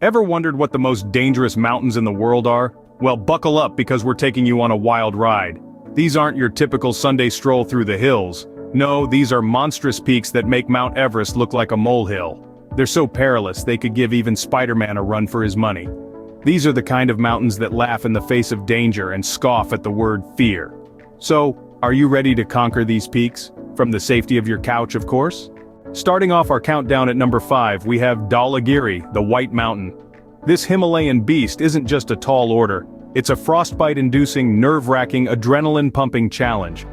Ever wondered what the most dangerous mountains in the world are? Well, buckle up because we're taking you on a wild ride. These aren't your typical Sunday stroll through the hills. No, these are monstrous peaks that make Mount Everest look like a molehill. They're so perilous they could give even Spider-Man a run for his money. These are the kind of mountains that laugh in the face of danger and scoff at the word fear. So, are you ready to conquer these peaks? From the safety of your couch, of course? Starting off our countdown at number 5, we have Dhaulagiri, the White Mountain. This Himalayan beast isn't just a tall order, it's a frostbite-inducing, nerve-wracking, adrenaline-pumping challenge.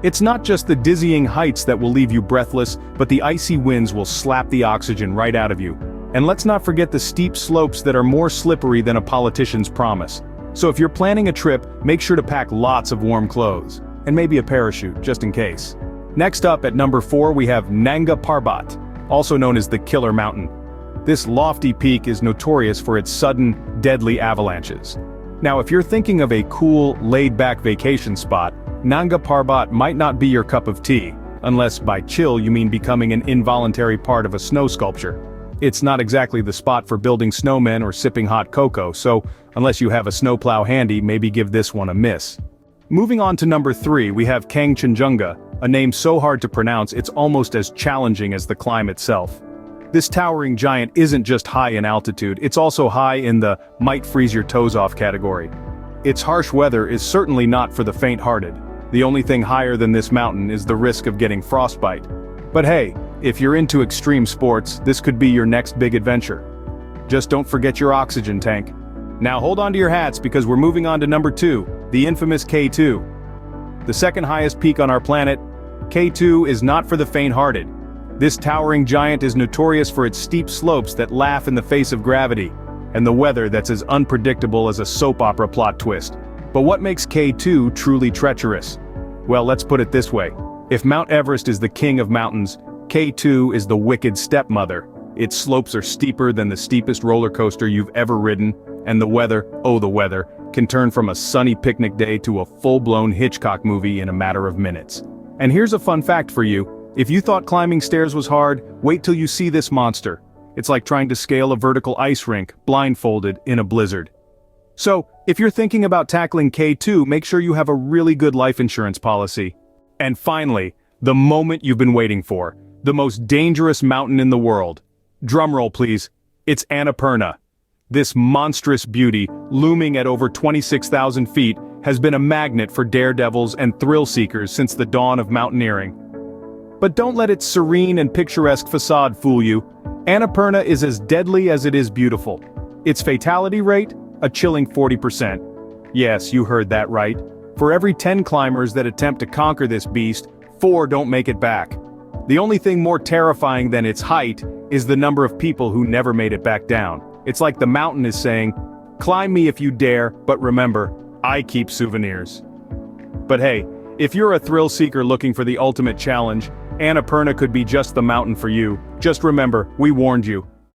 It's not just the dizzying heights that will leave you breathless, but the icy winds will slap the oxygen right out of you. And let's not forget the steep slopes that are more slippery than a politician's promise. So if you're planning a trip, make sure to pack lots of warm clothes. And maybe a parachute, just in case. Next up at number 4 we have Nanga Parbat, also known as the Killer Mountain. This lofty peak is notorious for its sudden, deadly avalanches. Now if you're thinking of a cool, laid-back vacation spot, Nanga Parbat might not be your cup of tea, unless by chill you mean becoming an involuntary part of a snow sculpture. It's not exactly the spot for building snowmen or sipping hot cocoa, so unless you have a snowplow handy, maybe give this one a miss. Moving on to number 3 we have Kangchenjunga, a name so hard to pronounce it's almost as challenging as the climb itself. This towering giant isn't just high in altitude, it's also high in the might freeze your toes off category. Its harsh weather is certainly not for the faint-hearted. The only thing higher than this mountain is the risk of getting frostbite. But hey, if you're into extreme sports, this could be your next big adventure. Just don't forget your oxygen tank. Now hold on to your hats because we're moving on to number 2, the infamous K2. The second highest peak on our planet, K2 is not for the faint-hearted. This towering giant is notorious for its steep slopes that laugh in the face of gravity, and the weather that's as unpredictable as a soap opera plot twist. But what makes K2 truly treacherous? Well, let's put it this way. If Mount Everest is the king of mountains, K2 is the wicked stepmother. Its slopes are steeper than the steepest roller coaster you've ever ridden, and the weather, oh the weather, can turn from a sunny picnic day to a full-blown Hitchcock movie in a matter of minutes. And here's a fun fact for you. If you thought climbing stairs was hard, wait till you see this monster. It's like trying to scale a vertical ice rink, blindfolded, in a blizzard. So, if you're thinking about tackling K2, make sure you have a really good life insurance policy. And finally, the moment you've been waiting for, the most dangerous mountain in the world. Drumroll please, it's Annapurna. This monstrous beauty, looming at over 26,000 feet, has been a magnet for daredevils and thrill-seekers since the dawn of mountaineering. But don't let its serene and picturesque facade fool you. Annapurna is as deadly as it is beautiful. Its fatality rate? A chilling 40%. Yes, you heard that right. For every 10 climbers that attempt to conquer this beast, 4 don't make it back. The only thing more terrifying than its height is the number of people who never made it back down. It's like the mountain is saying, climb me if you dare, but remember, I keep souvenirs. But hey, if you're a thrill seeker looking for the ultimate challenge, Annapurna could be just the mountain for you. Just remember, we warned you.